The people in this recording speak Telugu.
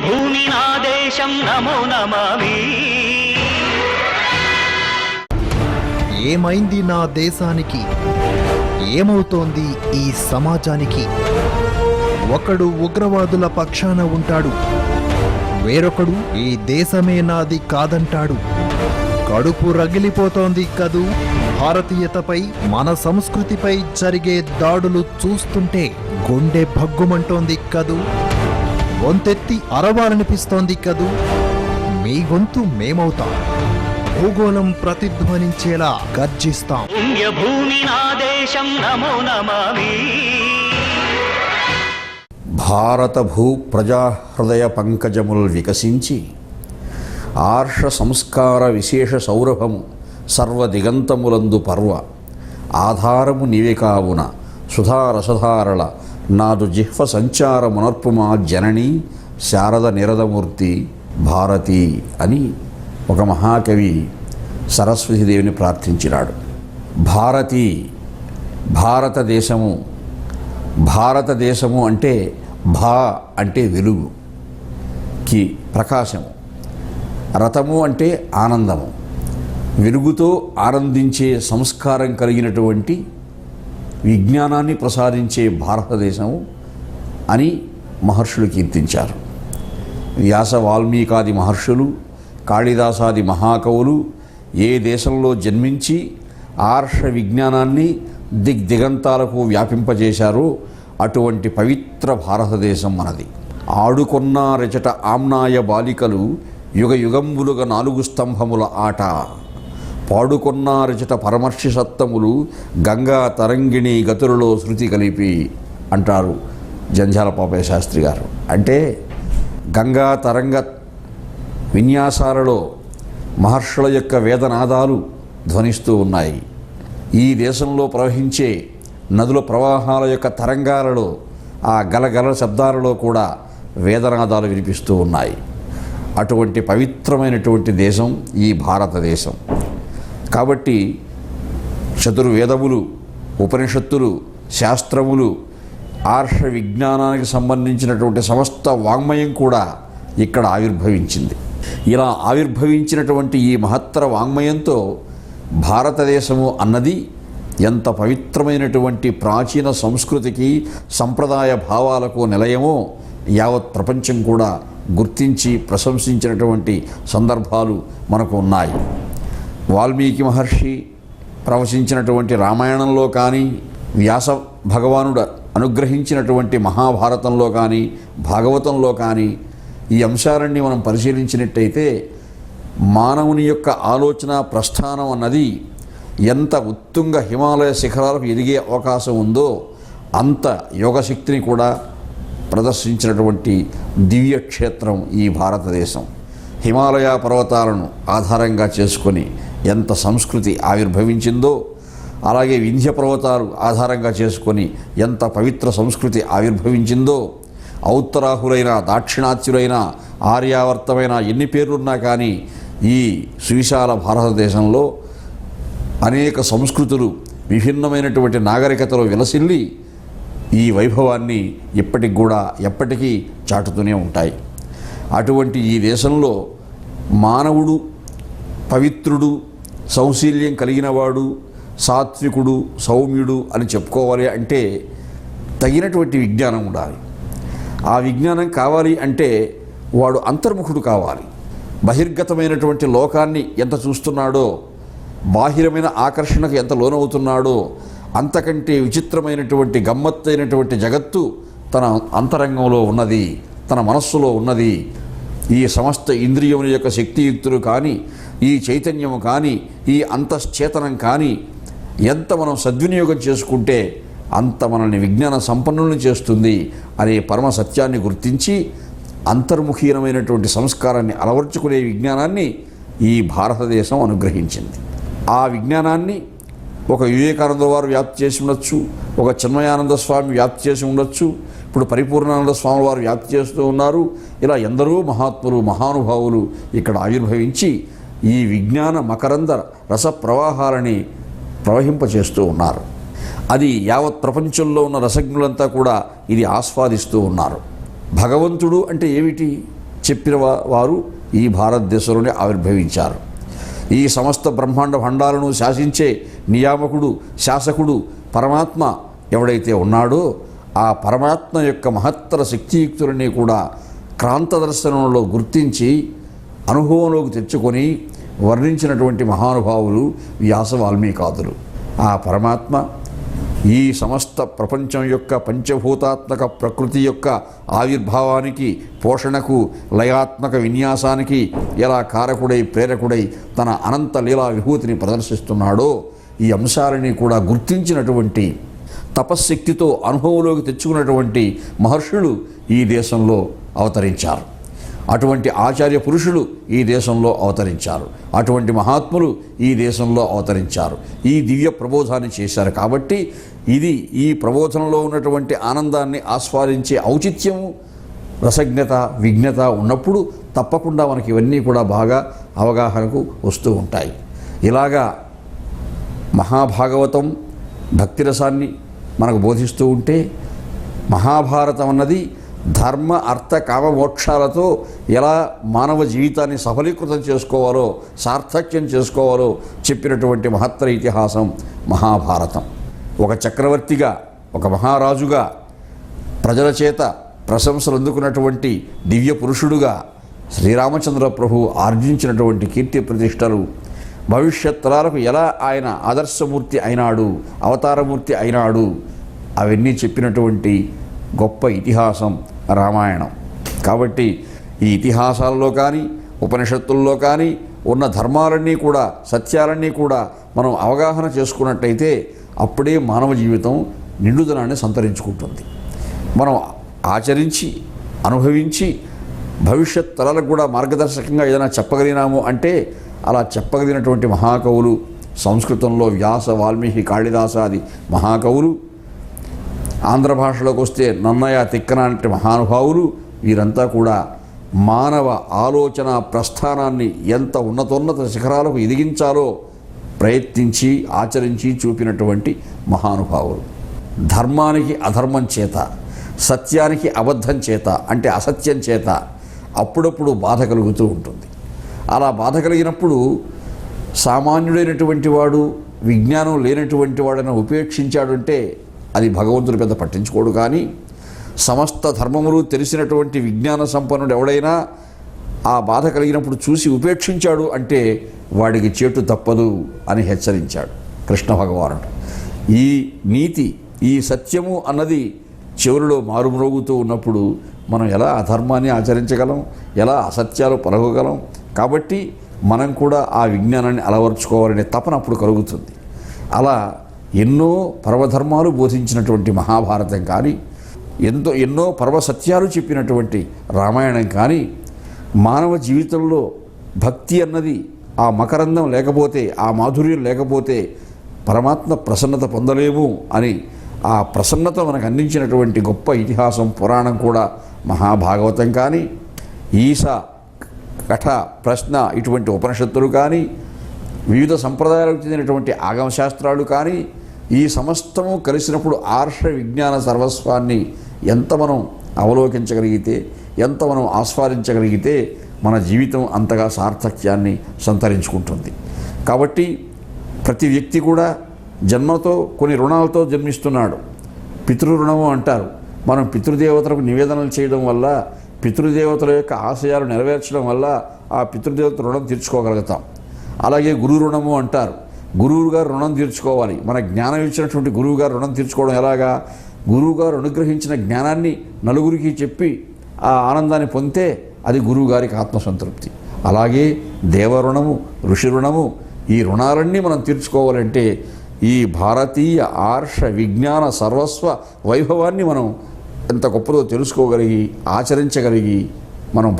పుణ్యభూమి నా దేశం నమో నమామి. ఏమైంది నా దేశానికి, ఏమవుతోంది ఈ సమాజానికి? ఒకడు ఉగ్రవాదుల పక్షాన ఉంటాడు, వేరొకడు ఈ దేశమే నాది కాదంటాడు. కడుపు రగిలిపోతోంది కదూ భారతీయతపై, మన సంస్కృతిపై జరిగే దాడులు చూస్తుంటే గుండె భగ్గుమంటోంది కదూ. గొంతెత్తి అరవాలనిపిస్తోంది కదూ. మీ గొంతు మేమవుతాం, భూగోళం ప్రతిధ్వనించేలా గర్జిస్తాం. పుణ్యభూమి నా దేశం నమో నమామి. భారత భూ ప్రజాహృదయ పంకజములు వికసించి ఆర్ష సంస్కార విశేష సౌరభము సర్వదిగంతములందు పర్వ ఆధారము నీవే కావున సుధారసధారళ నాదు జిహ్వ సంచారమునర్పుమా జనని శారద నిరదమూర్తి భారతి అని ఒక మహాకవి సరస్వతీదేవిని ప్రార్థించినాడు. భారతి, భారతదేశము. భారతదేశము అంటే భా అంటే వెలుగు, కి ప్రకాశము, రథము అంటే ఆనందము, వెలుగుతో ఆనందించే సంస్కారం కలిగినటువంటి విజ్ఞానాన్ని ప్రసాదించే భారతదేశము అని మహర్షులు కీర్తించారు. వ్యాస వాల్మీకాది మహర్షులు, కాళిదాసాది మహాకవులు ఏ దేశంలో జన్మించి ఆర్ష విజ్ఞానాన్ని దిగ్దిగంతాలకు వ్యాపింపజేశారో అటువంటి పవిత్ర భారతదేశం మనది. ఆడుకొన్నారెచట ఆమ్నాయ బాలికలు యుగ యుగంబులుగా 4 స్తంభముల ఆట, పాడుకొన్నారెచట పరమర్షి సత్తములు గంగా తరంగిణి గతులలో శృతి కలిపి అంటారు జంధ్యాల పాపయ్య శాస్త్రి గారు. అంటే గంగా తరంగ విన్యాసాలలో మహర్షుల యొక్క వేదనాదాలు ధ్వనిస్తూ ఉన్నాయి. ఈ దేశంలో ప్రవహించే నదుల ప్రవాహాల యొక్క తరంగాలలో, ఆ గలగల శబ్దాలలో కూడా వేదనాదాలు వినిపిస్తూ ఉన్నాయి. అటువంటి పవిత్రమైనటువంటి దేశం ఈ భారతదేశం. కాబట్టి చతుర్వేదములు, ఉపనిషత్తులు, శాస్త్రములు, ఆర్ష విజ్ఞానానికి సంబంధించినటువంటి సమస్త వాంగ్మయం కూడా ఇక్కడ ఆవిర్భవించింది. ఇలా ఆవిర్భవించినటువంటి ఈ మహత్తర వాంగ్మయంతో భారతదేశము అన్నది ఎంత పవిత్రమైనటువంటి ప్రాచీన సంస్కృతికి, సంప్రదాయ భావాలకు నిలయమో యావత్ ప్రపంచం కూడా గుర్తించి ప్రశంసించినటువంటి సందర్భాలు మనకు ఉన్నాయి. వాల్మీకి మహర్షి ప్రవచించినటువంటి రామాయణంలో కానీ, వ్యాస భగవానుడు అనుగ్రహించినటువంటి మహాభారతంలో కానీ, భాగవతంలో కానీ ఈ అంశాలన్నీ మనం పరిశీలించినట్టయితే మానవుని యొక్క ఆలోచన ప్రస్థానం అన్నది ఎంత ఉత్తుంగ హిమాలయ శిఖరాలకు ఎదిగే అవకాశం ఉందో అంత యోగశక్తిని కూడా ప్రదర్శించినటువంటి దివ్యక్షేత్రం ఈ భారతదేశం. హిమాలయ పర్వతాలను ఆధారంగా చేసుకొని ఎంత సంస్కృతి ఆవిర్భవించిందో, అలాగే వింధ్య పర్వతాలు ఆధారంగా చేసుకొని ఎంత పవిత్ర సంస్కృతి ఆవిర్భవించిందో, ఔత్తరాహులైన, దాక్షిణాత్యులైన, ఆర్యావర్తమైన ఎన్ని పేర్లున్నా కానీ ఈ సువిశాల భారతదేశంలో అనేక సంస్కృతులు, విభిన్నమైనటువంటి నాగరికతలు విలసిల్లి ఈ వైభవాన్ని ఇప్పటికి కూడా ఎప్పటికీ చాటుతూనే ఉంటాయి. అటువంటి ఈ దేశంలో మానవుడు పవిత్రుడు, సౌశీల్యం కలిగినవాడు, సాత్వికుడు, సౌమ్యుడు అని చెప్పుకోవాలి అంటే తగినటువంటి విజ్ఞానం ఉండాలి. ఆ విజ్ఞానం కావాలి అంటే వాడు అంతర్ముఖుడు కావాలి. బహిర్గతమైనటువంటి లోకాన్ని ఎంత చూస్తున్నాడో, బాహిరమైన ఆకర్షణకు ఎంత లోనవుతున్నాడో, అంతకంటే విచిత్రమైనటువంటి గమ్మత్తైనటువంటి జగత్తు తన అంతరంగంలో ఉన్నది, తన మనస్సులో ఉన్నది. ఈ సమస్త ఇంద్రియముల యొక్క శక్తియుక్తులు కానీ, ఈ చైతన్యము కానీ, ఈ అంతశ్చేతనం కానీ ఎంత మనం సద్వినియోగం చేసుకుంటే అంత మనల్ని విజ్ఞాన సంపన్నులను చేస్తుంది అనే పరమ సత్యాన్ని గుర్తించి అంతర్ముఖీనమైనటువంటి సంస్కారాన్ని అలవర్చుకునే విజ్ఞానాన్ని ఈ భారతదేశం అనుగ్రహించింది. ఆ విజ్ఞానాన్ని ఒక వివేకానంద వారు వ్యాప్తి చేసి ఉండొచ్చు, ఒక చిన్మయానంద స్వామి వ్యాప్తి చేసి ఉండొచ్చు, ఇప్పుడు పరిపూర్ణానంద స్వామి వారు వ్యాప్తి చేస్తూ ఉన్నారు. ఇలా ఎందరో మహాత్ములు, మహానుభావులు ఇక్కడ ఆవిర్భవించి ఈ విజ్ఞాన మకరంద రస ప్రవాహాలని ప్రవహింపచేస్తూ ఉన్నారు. అది యావత్ ప్రపంచంలో ఉన్న రసజ్ఞులంతా కూడా ఇది ఆస్వాదిస్తూ ఉన్నారు. భగవంతుడు అంటే ఏమిటి? చెప్పిన వారు ఈ భారతదేశంలోనే ఆవిర్భవించారు. ఈ సమస్త బ్రహ్మాండ భండాలను శాసించే నియామకుడు, శాసకుడు పరమాత్మ ఎవడైతే ఉన్నాడో ఆ పరమాత్మ యొక్క మహత్తర శక్తియుక్తులన్నీ కూడా క్రాంత దర్శనంలో గుర్తించి అనుభవంలోకి తెచ్చుకొని వర్ణించినటువంటి మహానుభావులు వ్యాస వాల్మీకాదులు. ఆ పరమాత్మ ఈ సమస్త ప్రపంచం యొక్క పంచభూతాత్మక ప్రకృతి యొక్క ఆవిర్భావానికి, పోషణకు, లయాత్మక విన్యాసానికి ఎలా కారకుడై, ప్రేరకుడై తన అనంత లీలా విభూతిని ప్రదర్శిస్తున్నాడో ఈ అంశాలని కూడా గుర్తించినటువంటి, తపశ్శక్తితో అనుభవంలోకి తెచ్చుకున్నటువంటి మహర్షులు ఈ దేశంలో అవతరించారు. అటువంటి ఆచార్య పురుషులు ఈ దేశంలో అవతరించారు. అటువంటి మహాత్ములు ఈ దేశంలో అవతరించారు. ఈ దివ్య ప్రబోధాన్ని చేశారు. కాబట్టి ఇది ఈ ప్రబోధనలో ఉన్నటువంటి ఆనందాన్ని ఆస్వాదించే ఔచిత్యము, రసజ్ఞత, విజ్ఞత ఉన్నప్పుడు తప్పకుండా మనకి ఇవన్నీ కూడా బాగా అవగాహనకు వస్తూ ఉంటాయి. ఇలాగా మహాభాగవతం భక్తిరసాన్ని మనకు బోధిస్తూ ఉంటే, మహాభారతం అన్నది ధర్మ, అర్థ, కామ, మోక్షాలతో ఎలా మానవ జీవితాన్ని సఫలీకృతం చేసుకోవాలో, సార్థక్యం చేసుకోవాలో చెప్పినటువంటి మహత్తర ఇతిహాసం మహాభారతం. ఒక చక్రవర్తిగా, ఒక మహారాజుగా, ప్రజల చేత ప్రశంసలు అందుకున్నటువంటి దివ్య పురుషుడుగా శ్రీరామచంద్ర ప్రభు ఆర్జించినటువంటి కీర్తి ప్రతిష్టలు, భవిష్యత్ తరాలకు ఎలా ఆయన ఆదర్శమూర్తి అయినాడు, అవతారమూర్తి అయినాడు, అవన్నీ చెప్పినటువంటి గొప్ప ఇతిహాసం రామాయణం. కాబట్టి ఈ ఇతిహాసాల్లో కానీ, ఉపనిషత్తుల్లో కానీ ఉన్న ధర్మాలన్నీ కూడా, సత్యాలన్నీ కూడా మనం అవగాహన చేసుకున్నట్టయితే అప్పుడే మానవ జీవితం నిండుదనాన్ని సంతరించుకుంటుంది. మనం ఆచరించి, అనుభవించి భవిష్యత్ తరాలకు కూడా మార్గదర్శకంగా ఏదైనా చెప్పగలిగినాము అంటే, అలా చెప్పగలిగినటువంటి మహాకవులు సంస్కృతంలో వ్యాస, వాల్మీకి, కాళిదాసాది మహాకవులు, ఆంధ్ర భాషలోకి వస్తే నన్నయ, తిక్కన అంటే మహానుభావులు, వీరంతా కూడా మానవ ఆలోచన ప్రస్థానాన్ని ఎంత ఉన్నతోన్నత శిఖరాలకు ఎదిగించాలో ప్రయత్నించి, ఆచరించి చూపినటువంటి మహానుభావులు. ధర్మానికి అధర్మం చేత, సత్యానికి అబద్ధం చేత అంటే అసత్యం చేత అప్పుడప్పుడు బాధ కలుగుతూ ఉంటుంది. అలా బాధ కలిగినప్పుడు సామాన్యుడైనటువంటి వాడు, విజ్ఞానం లేనటువంటి వాడని ఉపేక్షించాడంటే అది భగవంతుడు పెద్ద పట్టించుకోడు. కానీ సమస్త ధర్మములు తెలిసినటువంటి విజ్ఞాన సంపన్నుడు ఎవడైనా ఆ బాధ కలిగినప్పుడు చూసి ఉపేక్షించాడు అంటే వాడికి చేటు తప్పదు అని హెచ్చరించాడు కృష్ణ భగవానుడు. ఈ నీతి, ఈ సత్యము అన్నది చెవులలో మారుమ్రోగుతూ ఉన్నప్పుడు మనం ఎలా అధర్మాన్ని ఆచరించగలం, ఎలా అసత్యాలు పలకగలం? కాబట్టి మనం కూడా ఆ విజ్ఞానాన్ని అలవర్చుకోవాలనే తపన అప్పుడు కలుగుతుంది. అలా ఎన్నో పర్వధర్మాలు బోధించినటువంటి మహాభారతం కానీ, ఎన్నో పర్వసత్యాలు చెప్పినటువంటి రామాయణం కానీ, మానవ జీవితంలో భక్తి అన్నది ఆ మకరందం లేకపోతే, ఆ మాధుర్యం లేకపోతే పరమాత్మ ప్రసన్నత పొందలేము అని ఆ ప్రసన్నత మనకు అందించినటువంటి గొప్ప ఇతిహాసం, పురాణం కూడా మహాభాగవతం కానీ, ఈశ, కఠ, ప్రశ్న ఇటువంటి ఉపనిషత్తులు కానీ, వివిధ సంప్రదాయాలకు చెందినటువంటి ఆగమశాస్త్రాలు కానీ, ఈ సమస్తము కలిసినప్పుడు ఆర్ష విజ్ఞాన సర్వస్వాన్ని ఎంత మనం అవలోకించగలిగితే, ఎంత మనం ఆస్వాదించగలిగితే మన జీవితం అంతగా సార్థక్యాన్ని సంతరించుకుంటుంది. కాబట్టి ప్రతి వ్యక్తి కూడా జన్మతో కొన్ని రుణాలతో జన్మిస్తున్నాడు. పితృరుణము అంటారు. మనం పితృదేవతలకు నివేదనలు చేయడం వల్ల, పితృదేవతల యొక్క ఆశయాలు నెరవేర్చడం వల్ల ఆ పితృదేవత రుణం తీర్చుకోగలుగుతాం. అలాగే గురు రుణము అంటారు. గురువు గారు రుణం తీర్చుకోవాలి. మన జ్ఞానం ఇచ్చినటువంటి గురువు గారు రుణం తీర్చుకోవడం ఎలాగా? గురువు గారు అనుగ్రహించిన జ్ఞానాన్ని నలుగురికి చెప్పి ఆ ఆనందాన్ని పొందితే అది గురువు గారికి ఆత్మసంతృప్తి. అలాగే దేవరుణము, ఋషి రుణము, ఈ రుణాలన్నీ మనం తీర్చుకోవాలంటే ఈ భారతీయ ఆర్ష విజ్ఞాన సర్వస్వ వైభవాన్ని మనం ఎంత గొప్పదో తెలుసుకోగలిగి, ఆచరించగలిగి మనం